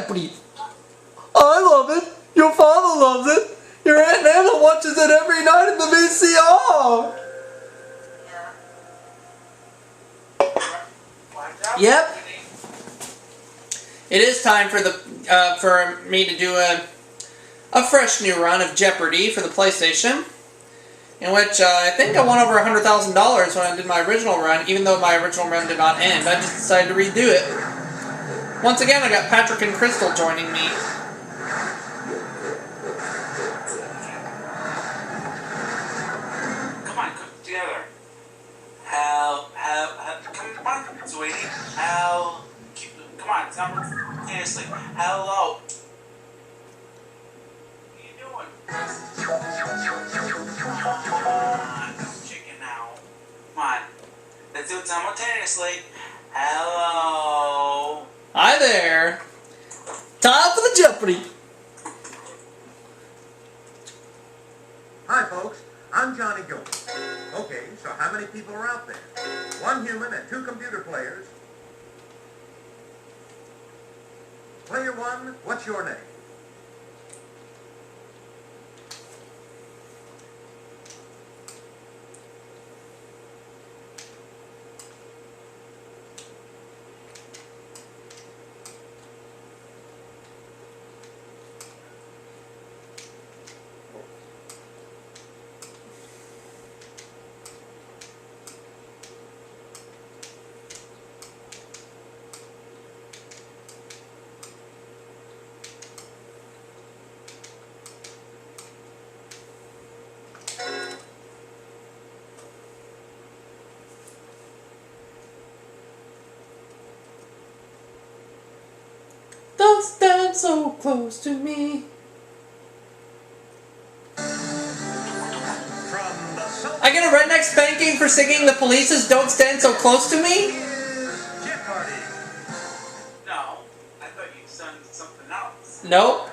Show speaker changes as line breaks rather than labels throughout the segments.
Jeopardy! I love it! Your father loves it! Your Aunt Nana watches it every night in the VCR! Yep. It is time for for me to do a fresh new run of Jeopardy for the PlayStation, in which I think I won over $100,000 when I did my original run, even though my original run did not end. I just decided to redo it. Once again, I got Patrick and Crystal joining me.
Come on, cook together. Come on, sweetie. Come on, simultaneously. Hello. What are you doing? Come on, chicken out. Come on. Let's do it simultaneously. Hello.
Hi there. Time for the Jeopardy.
Hi folks, I'm Johnny Gilbert. Okay, so how many people are out there? 1 human and 2 computer players. Player 1, what's your name?
Don't stand so close to me. I get a redneck spanking for singing The Police's Don't Stand So Close to Me?
Jeopardy!
No, I thought you sung something else.
Nope.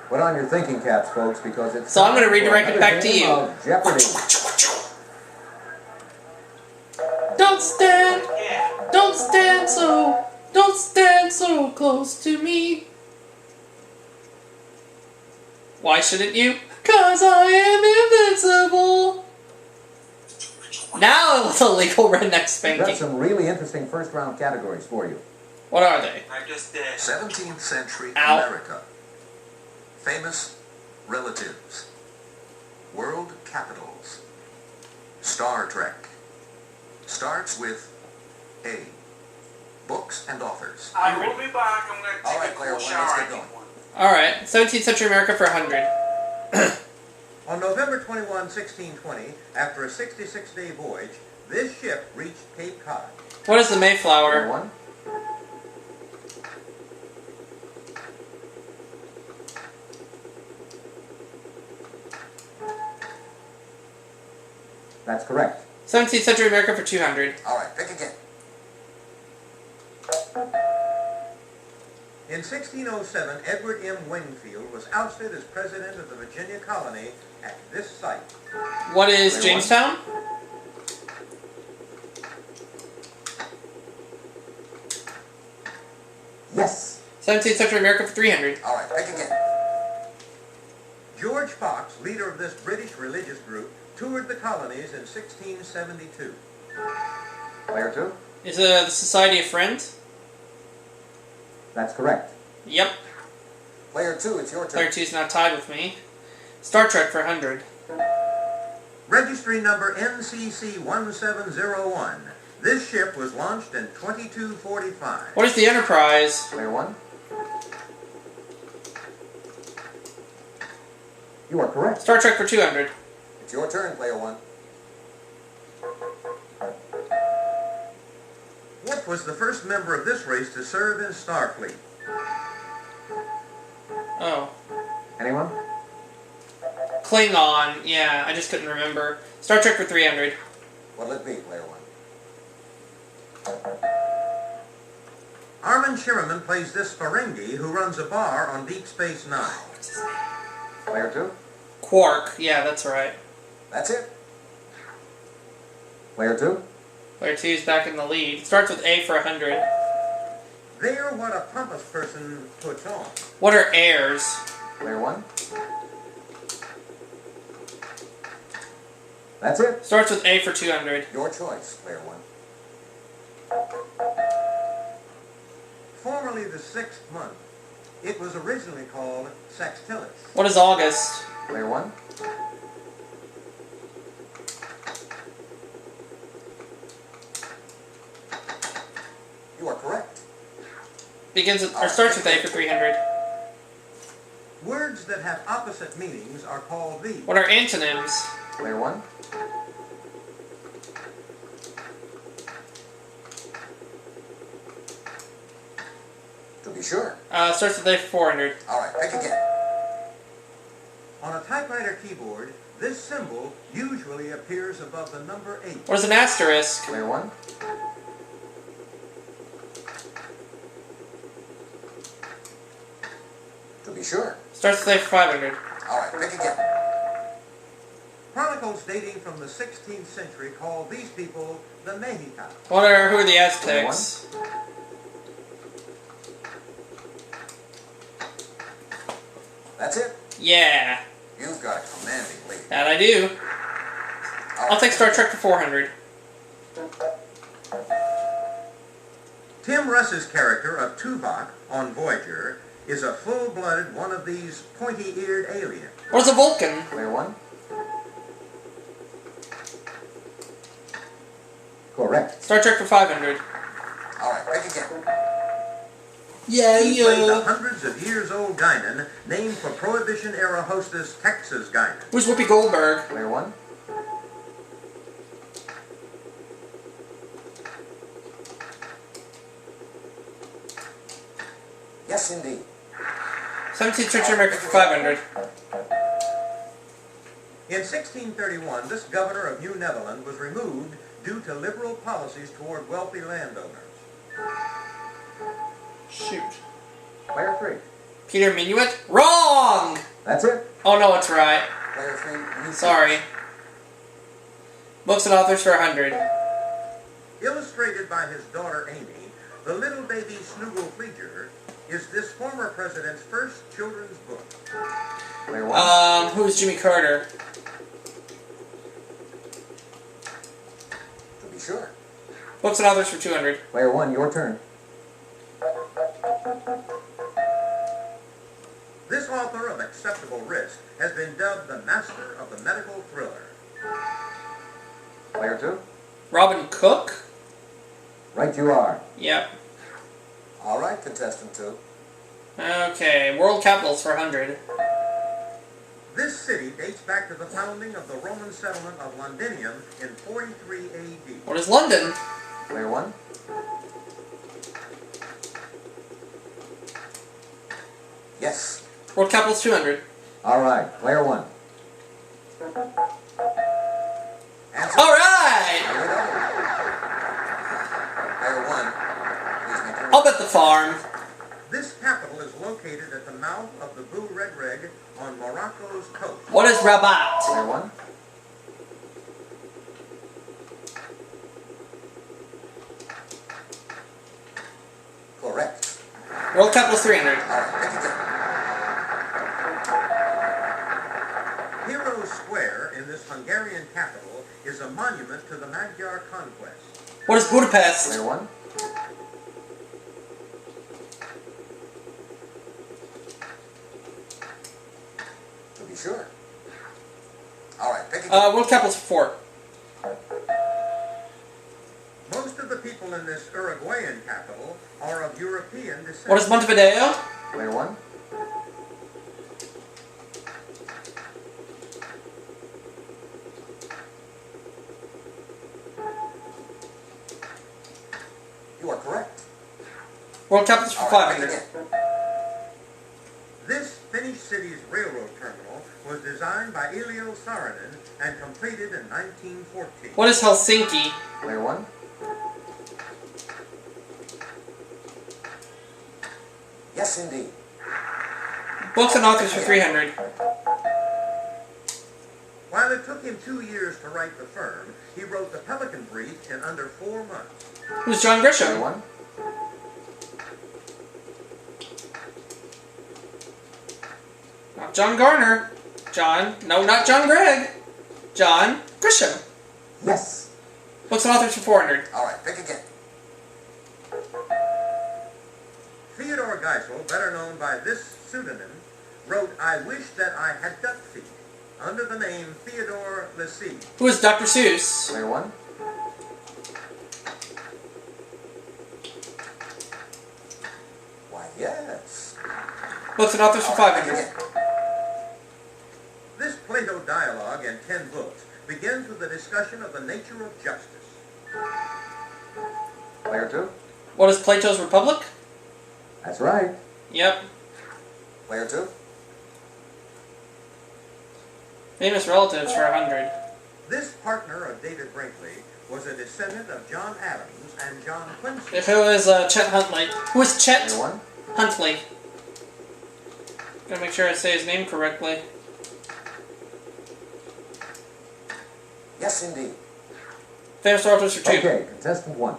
Put on your thinking caps, folks, because it's...
So I'm going to redirect it back to you.
Jeopardy!
Don't stand,
Yeah.
don't stand so close to me. Why shouldn't you? 'Cause I am invincible. Now it's a legal redneck
We've got
spanking.
some really interesting first-round categories for you.
What are they?
I just did.
17th century
Ow.
America. Famous relatives. World capitals. Star Trek. Starts with A. Books and authors.
I will be back. I'm going to
All
take
right,
a
player
cool
one,
shower.
let's get
I
going.
need one.
Alright, 17th century America for 100.
On November 21, 1620, after a 66-day voyage, this ship reached Cape Cod.
What is the Mayflower?
One. That's correct.
17th century America for 200.
All right, pick again. In 1607, Edward M. Wingfield was ousted as president of the Virginia colony at this site.
What is Jamestown?
Yes.
17th century America for 300.
All right, pick again. George Fox, leader of this British religious group, toured the colonies in 1672.
Player 2.
Is it the Society of Friends?
That's correct.
Yep.
Player 2, it's your turn.
Player 2 is now tied with me. Star Trek for 100.
Registry number NCC 1701. This ship was launched in 2245.
What is the Enterprise?
Player 1. You are correct.
Star Trek for 200.
It's your turn, player 1.
What was the first member of this race to serve in Starfleet?
Oh.
Anyone?
Klingon. Yeah, I just couldn't remember. Star Trek for 300.
What'll it be, player 1?
Armin Shimmerman plays this Ferengi who runs a bar on Deep Space Nine.
What's his name?
Player 2?
Quark. Yeah, that's right.
That's it. Player 2?
Player 2 is back in the lead. Starts with A for 100.
They are what a pompous person puts on.
What are airs?
Player one. That's it.
Starts with A for 200.
Your choice, player one.
Formerly the 6th month, it was originally called Sextilis.
What is August?
Player one. You are correct.
Begins with, or starts with A for 300.
Words that have opposite meanings are called these.
What are antonyms?
Player one. To be sure.
Starts with A for 400.
All right, pick again.
On a typewriter keyboard, this symbol usually appears above the number 8.
What is an asterisk?
Player one. To be sure.
Starts with A for 500.
All right, pick again.
Chronicles dating from the 16th century call these people the Mexica.
Who are the Aztecs?
That's it.
Yeah,
You've got a commanding lead.
that I do.
All
I'll
right,
take Star Trek for 400.
Tim Russ's character of Tuvok on Voyager is a full-blooded one of these pointy-eared aliens.
What is a Vulcan?
Player one. Correct.
Star Trek for 500.
All right, pick again.
Yeah,
He played the hundreds of years old Guinan, named for Prohibition-era hostess Texas Guinan.
Who's Whoopi Goldberg?
Player one. Yes, indeed.
17th century America for 500.
In 1631, this governor of New Netherland was removed due to liberal policies toward wealthy landowners.
Shoot.
Player three.
Peter Minuit? Wrong!
That's it.
Oh no, it's right.
Player three. You
Sorry. Books and authors for 100.
Illustrated by his daughter Amy, the little baby Snoogle Fleeger is this former president's first children's book.
Player one.
Who's Jimmy Carter?
To be sure.
Books and authors for 200.
Player one, your turn.
This author of Acceptable Risk has been dubbed the master of the medical thriller.
Player two.
Robin Cook?
Right you are.
Yep.
All right, contestant two.
Okay, world capitals for 100.
This city dates back to the founding of the Roman settlement of Londinium in 43 AD.
What is London?
Player one. Yes.
World capitals 200.
All right, player one. Answer.
Alright!
Here we go. Player one. Please make your
I'll bet the farm.
This capital is located at the mouth of the Bou Red Reg on Morocco's coast.
What is Rabat?
Player one. Correct.
World capitals 300.
All right, pick again.
Hero Square in this Hungarian capital is a monument to the Magyar conquest.
What is Budapest?
Player one. To be sure. All right, pick again.
World capitals for 4.
Most of the people in this Uruguayan capital are of European descent.
What is Montevideo?
Player one. You are correct.
World capitals for
All right,
500.
pick again.
This Finnish city's railroad terminal was designed by Elio Saarinen and completed in 1914.
What is Helsinki?
Player one. Yes, indeed.
Books and authors for 300.
While it took him 2 years to write The Firm, he wrote The Pelican Brief in under 4 months.
Who's John
Player
Grisham?
one.
John Garner. John. No, not John Gregg. John Grisham.
Yes.
Books and authors for 400.
All right, pick again.
Theodore Geisel, better known by this pseudonym, wrote I Wish That I Had Duck Feet under the name Theodore Lessee.
Who is Dr. Seuss?
Player 1. Why, yes.
Books and authors for
All right,
500.
pick again.
This Plato dialogue in 10 books begins with a discussion of the nature of justice.
Player 2.
What is Plato's Republic?
That's right.
Yep.
Player 2.
Famous relatives for 100.
This partner of David Brinkley was a descendant of John Adams and John Quincy.
Who is Chet Huntley? Who is Chet
Player 1.
Huntley? Gotta make sure I say his name correctly.
Yes, indeed.
Famous relatives for 2.
Okay, contestant 1.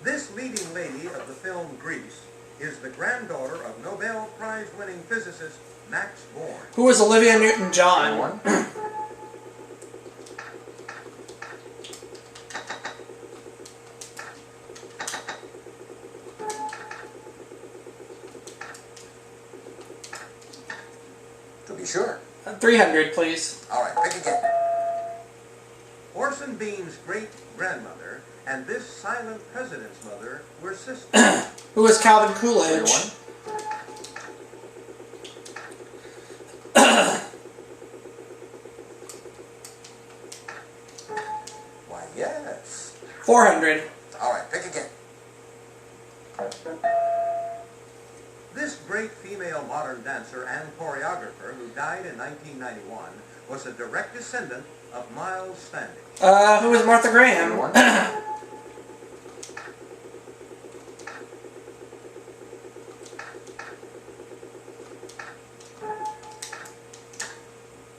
This leading lady of the film Grease is the granddaughter of Nobel Prize-winning physicist Max Born.
Who is Olivia
Player
Newton-John?
1. To be sure.
300, please.
All right, pick again.
Orson Bean's great-grandmother and this silent president's mother were sisters.
Who is Calvin
Player
Coolidge?
1. Why, yes.
400.
All right, pick again.
This great female modern dancer and choreographer who died in 1991 was a direct descendant of Miles Standish.
Who is Martha
Player
Graham?
1.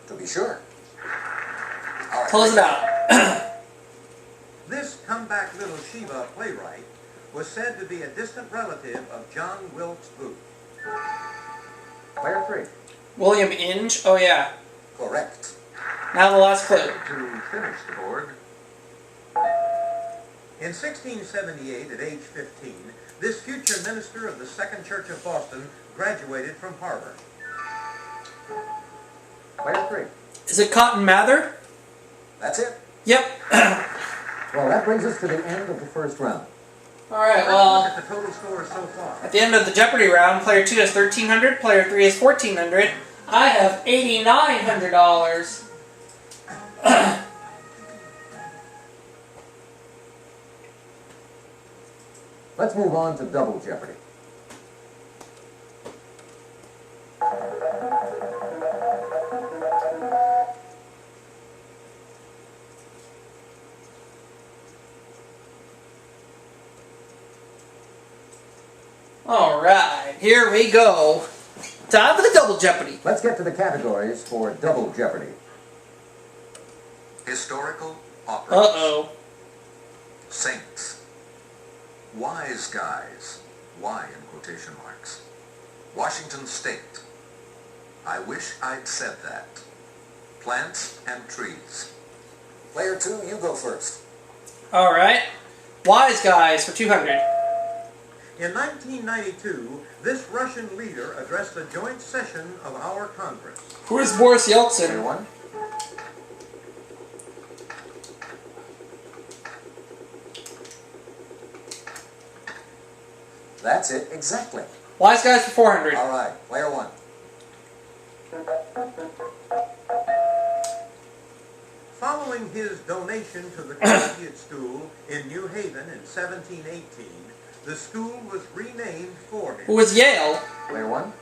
To be sure. All right,
Close
pick
it out.
This comeback little Shiva playwright was said to be a distant relative of John Wilkes Booth.
Player 3.
William Inge? Oh, yeah.
Correct.
Now the last clue.
To finish the board. In 1678, at age 15, this future minister of the Second Church of Boston graduated from Harvard.
Player 3.
Is it Cotton Mather?
That's it.
Yep.
Well, that brings us to the end of the first round.
Alright,
Let's
well,
look at the total scores so far.
at the end of the Jeopardy round, player 2 is 1,300, player 3 is 1,400. I have $8,900.
Let's move on to Double Jeopardy.
Alright, here we go. Time for the Double Jeopardy.
Let's get to the categories for Double Jeopardy.
Historical operas.
Uh-oh.
Saints. Wise guys. Why in quotation marks. Washington State. I wish I'd said that. Plants and trees.
Player 2, you go first.
Alright. Wise Guys for 200.
In 1992, this Russian leader addressed a joint session of our Congress.
Who is Boris
Player
Yeltsin?
1. That's it, exactly.
Wise Guys for 400.
All right, Player 1.
Following his donation to the Collegiate School in New Haven in 1718, the school was renamed for him.
Who is Yale?
Player 1.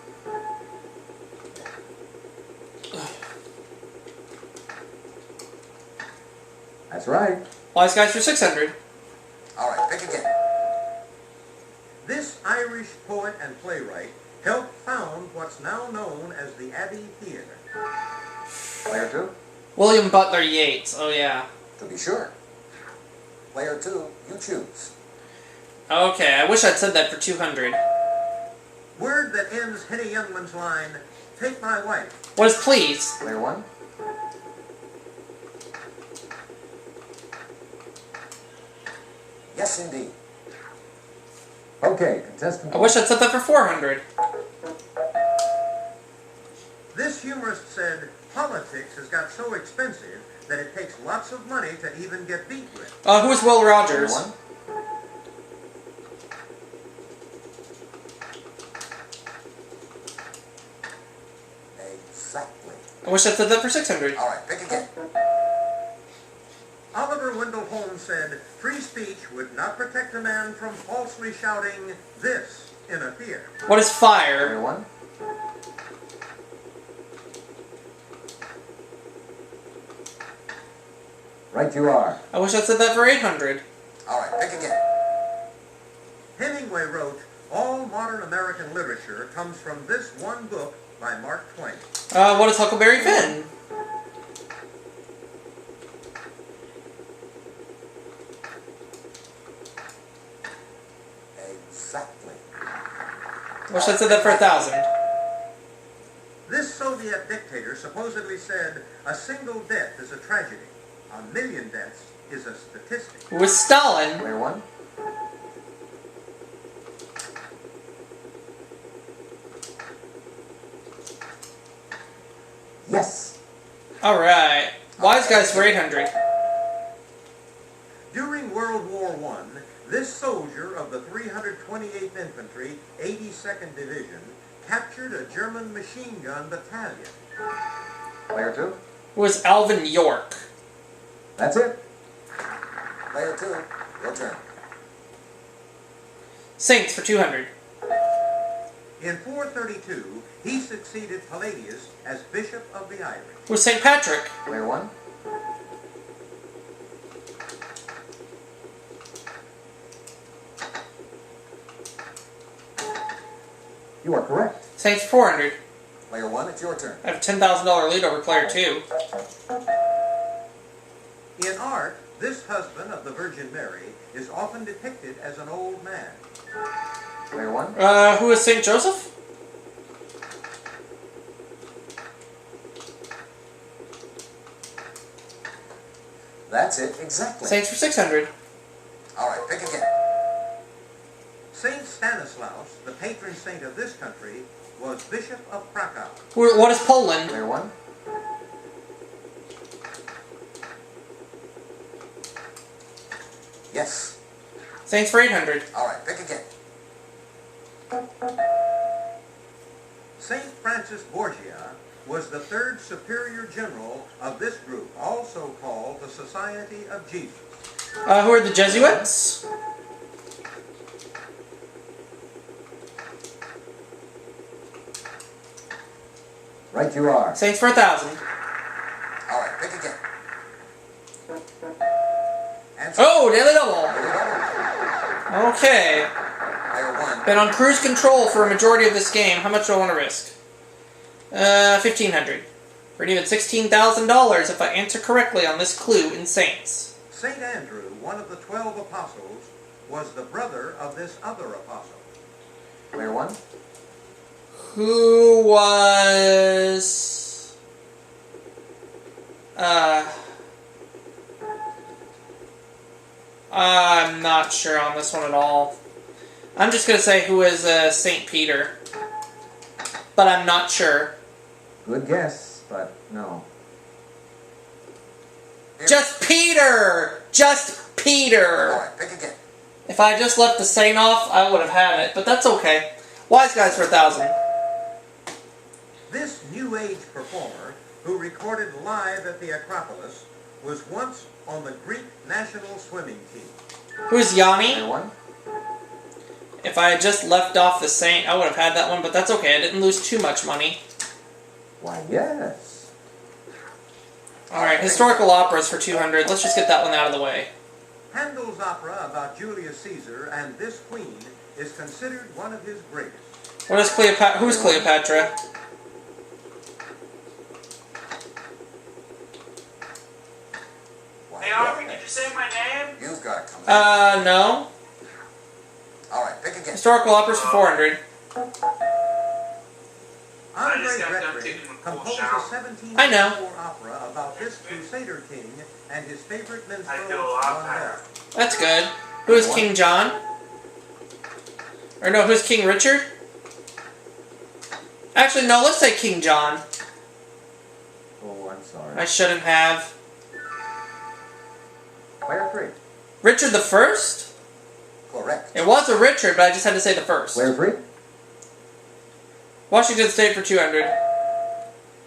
That's right.
Wise Guys for 600.
All right, pick again.
This Irish poet and playwright helped found what's now known as the Abbey Theatre.
Player 2.
William Butler Yeats. Oh, yeah.
To be sure. Player 2, you choose.
Okay, I wish I'd said that for 200.
Word that ends Henny Youngman's line, "Take my wife."
What is please?
Player one. Yes, indeed. Okay, contestant.
I wish I'd set that for 400.
This humorist said, "Politics has got so expensive that it takes lots of money to even get beat with."
Who is Will
Player
Rogers?
one. Exactly.
I wish I'd set that for 600.
All right, pick again.
Oliver Wendell Holmes said, "Free speech would not protect a man from falsely shouting this in a theater."
What is fire?
Player one. Right you are.
I wish I'd set that for 800.
All right, pick again.
Hemingway wrote, "All modern American literature comes from this one book by Mark Twain."
What is Huckleberry Finn?
Exactly.
I wish I'd set that for 1,000.
This Soviet dictator supposedly said, "A single death is a tragedy. A million deaths is a statistic."
Who is Stalin?
Player one. Yes.
Alright. Wise Guys for 800.
During World War I, this soldier of the 328th Infantry, 82nd Division, captured a German machine gun battalion.
Player two.
Who is Alvin York?
That's it. Player two. Your turn.
Saints for 200.
In 432, he succeeded Palladius as Bishop of the Irish.
Who is St. Patrick?
Player one. You are correct.
Saints for 400.
Player one, it's your turn.
I have a $10,000 lead over player 2.
In art, this husband of the Virgin Mary is often depicted as an old man.
Player one.
Who is St. Joseph?
That's it, exactly.
Saints for 600.
All right, pick again.
Saint Stanislaus, the patron saint of this country, was Bishop of Krakow.
What is Poland?
Player one. Yes.
Saints for 800.
All right, pick again.
Saint Francis Borgia was the third superior general of this group, also called the Society of Jesus.
Who are the Jesuits?
Right you are.
Saints for 1,000.
All right, pick again.
And
Oh, daily double.
Player
Okay.
one.
Been on cruise control for a majority of this game. How much do I want to risk? 1,500. For even $16,000 if I answer correctly on this clue in Saints.
Saint Andrew, one of the 12 apostles, was the brother of this other apostle.
Player one.
Who was... I'm not sure on this one at all. I'm just going to say who is St. Peter. But I'm not sure.
Good guess, but no.
Just Peter! Just
All
Peter!
right, pick again.
If I just left the saint off, I would have had it. But that's okay. Wise Guys for 1,000.
This New Age performer, who recorded live at the Acropolis, was once on the Greek national swimming team.
Who's Yanni?
Player one.
If I had just left off the saint, I would have had that one, but that's okay. I didn't lose too much money.
Why, yes.
Alright, historical operas for 200. Let's just get that one out of the way.
Handel's opera about Julius Caesar and this queen is considered one of his greatest.
What is Cleopatra? Who's Cleopatra?
Why,
Hey, Aubrey, did you say my name?
You've got to come
No.
All right, pick again.
Historical operas for 400.
Andre
just got done
Redgrave
taking a cool
composed
shower.
a 1784
I know.
opera about this Crusader king and his favorite minstrel,
I feel a lot
One
better.
Bell.
That's good. Who's King John? Or no, who's King Richard? Actually, no, let's say King John.
Oh, I'm sorry.
I shouldn't have.
Player 3.
Richard the First?
Correct.
It was a Richard, but I just had to say the first.
Player 3.
Washington State for 200.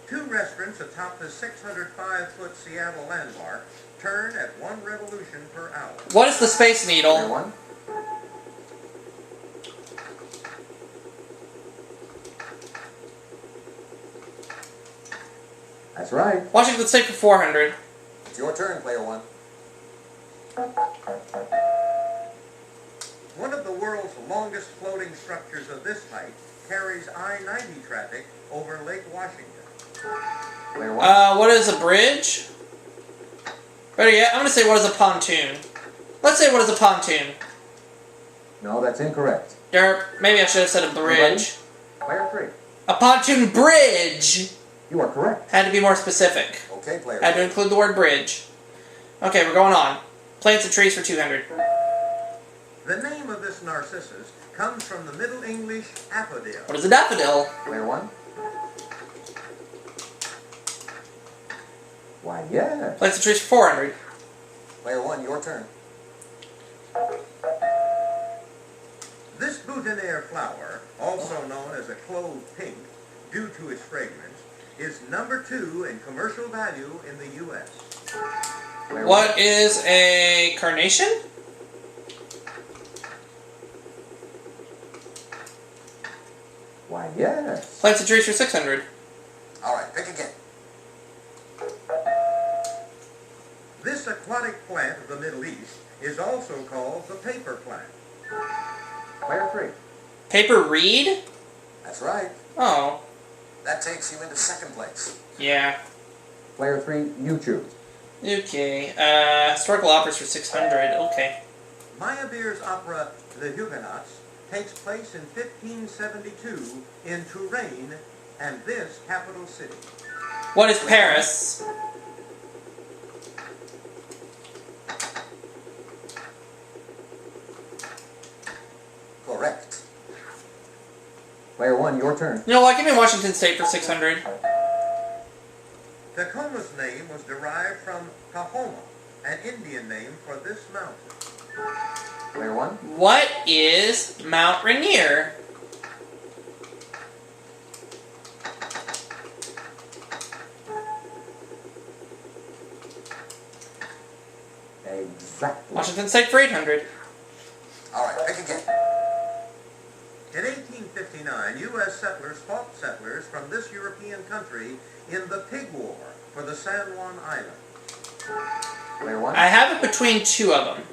Two restaurants atop the 605-foot Seattle landmark turn at 1 revolution per hour.
What is the Space
Player
Needle?
1. That's right.
Washington State for 400.
It's your turn, player 1.
One of the world's longest floating structures of this height carries I-90 traffic over Lake Washington.
Player 1.
What is a bridge? Better yet, I'm going to say what is a pontoon. Let's say what is a pontoon.
No, that's incorrect.
Or maybe I should have said a bridge.
Player 3.
A pontoon bridge!
You are correct.
Had to be more specific.
Okay, player
Had to
3.
include the word bridge. Okay, we're going on. Plants and trees for 200.
The name of this narcissus comes from the Middle English apodil.
What is a daffodil?
Player 1. Why, yes.
Plants and trees for 400.
Player 1, your turn.
This boutonniere flower, also known as a clove pink, due to its fragrance, is number 2 in commercial value in the U.S.
Player 1.
What is a carnation?
Why, yes.
Plants and trees for 600.
All right, pick again.
This aquatic plant of the Middle East is also called the paper plant.
Player 3.
Paper reed?
That's right.
Oh,
That takes you into second place.
yeah.
Player 3, you choose.
Okay, historical operas for 600. Okay.
Meyerbeer's opera The Huguenots takes place in 1572 in Touraine and this capital city.
What is Paris?
Correct. Player 1, your turn.
You know what? Give me Washington State for 600.
Tacoma's name was derived from Tahoma, an Indian name for this mountain.
Player 1.
What is Mount Rainier?
Exactly.
Washington State for 800.
All right, pick again.
In 1859, U.S. settlers fought settlers from this European country in the Pig War for the San Juan Islands.
Player 1.
I have it between two of them,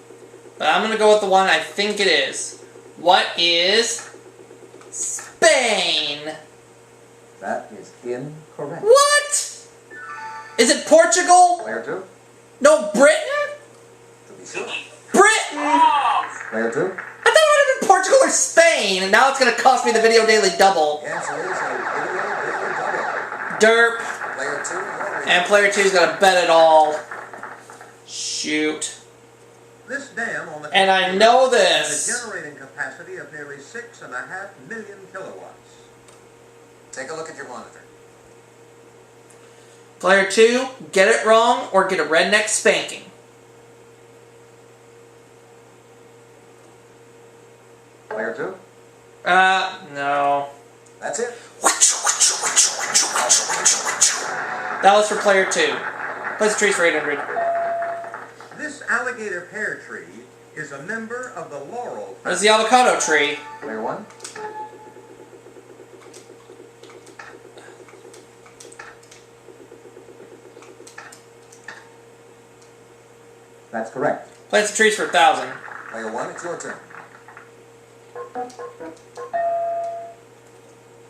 but I'm going to go with the one I think it is. What is Spain?
That is incorrect.
What? Is it Portugal?
Player 2.
No, Britain?
To be sure.
Britain!
Oh!
Player 2.
I thought it would have been Portugal or Spain, and now it's going to cost me the Video Daily double.
The answer is a video double.
Derp.
Player 2, you're in.
And player 2's going to bet it all. Shoot.
This dam on the
And I know
has a
this.
generating capacity of nearly 6.5 million kilowatts.
Take a look at your monitor.
Player 2, get it wrong or get a redneck spanking.
Player 2.
No.
That's it.
That was for player 2. Place the trees for 800.
This alligator pear tree is a member of the laurel
What is the avocado tree?
Player 1. That's correct.
Place the trees for 1,000.
Player 1, it's your turn.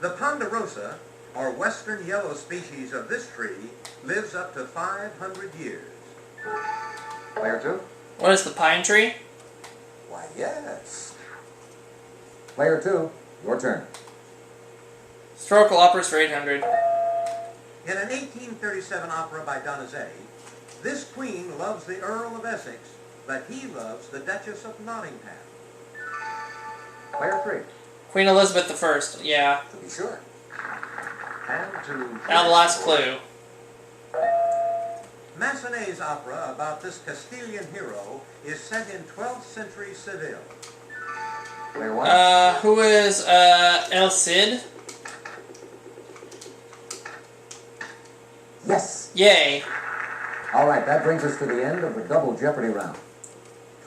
The ponderosa, or western yellow species of this tree, lives up to 500 years.
Player 2.
What is the pine tree?
Why, yes. Player 2, your turn.
Historical operas for 800.
In an 1837 opera by Donizetti, this queen loves the Earl of Essex, but he loves the Duchess of Nottingham.
Player 3.
Queen Elizabeth I. Yeah.
To be sure.
And to
Now the last clue.
Massenet's opera about this Castilian hero is set in 12th century Seville.
Player 1.
Who is El Cid?
Yes.
Yay.
All right, that brings us to the end of the double Jeopardy round.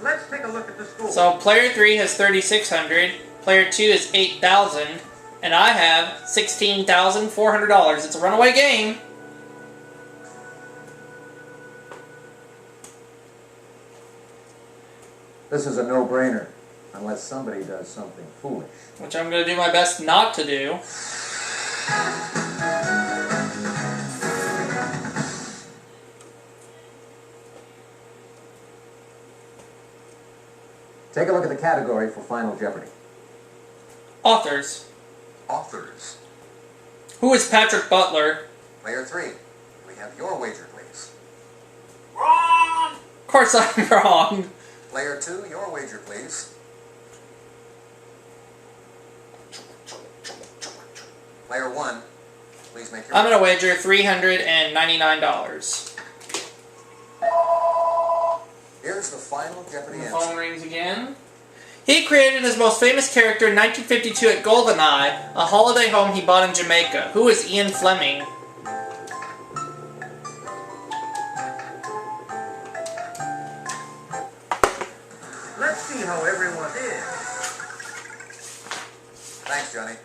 Let's take a look at the score.
So player 3 has 3,600, player 2 is 8,000, and I have $16,400. It's a runaway game.
This is a no-brainer, unless somebody does something foolish.
Which I'm going to do my best not to do.
Take a look at the category for Final Jeopardy.
Authors.
Authors.
Who is Patrick Butler?
Player 3. We have your wager, please.
Wrong!
Of course I'm wrong.
Player 2, your wager, please. Player 1, please make your
I'm going to wager $399.
Here's the Final Jeopardy
The
answer.
phone rings again. He created his most famous character in 1952 at GoldenEye, a holiday home he bought in Jamaica. Who is Ian Fleming?
Let's see how everyone is.
Thanks, Johnny.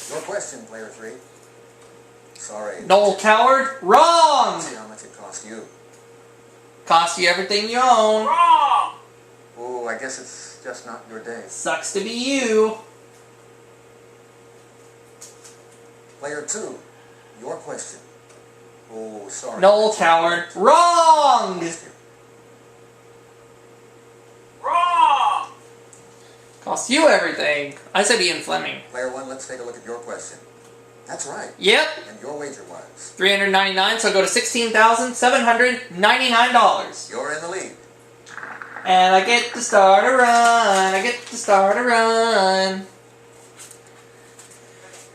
Your question, Player 3. Sorry.
Noel Coward? Wrong!
Let's see how much it cost you.
Cost you everything you own.
Wrong!
Oh, I guess it's just not your day.
Sucks to be you.
Player 2, your question. Oh, sorry.
Noel Coward? Wrong!
Wrong!
Cost you everything. I said Ian Fleming.
Player 1, let's take a look at your question. That's right.
Yep.
And your wager was?
$399, so go to $16,799.
You're in the lead.
And I get to start a run. I get to start a run.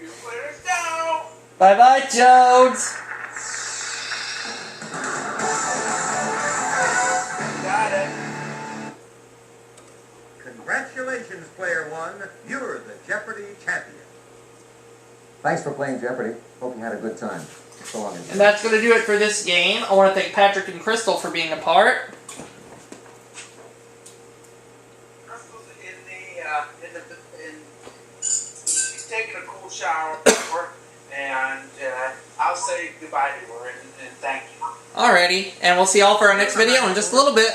You players go!
Bye-bye, Jodes.
Got it.
Congratulations, Player 1. You're the Jeopardy champion.
Thanks for playing Jeopardy. Hope you had a good time. So long.
And that's going to do it for this game. I want to thank Patrick and Crystal for being a part.
Crystal's she's taking a cool shower, and I'll say goodbye to her and thank you.
Alrighty, and we'll see y'all for our next video in just a little bit.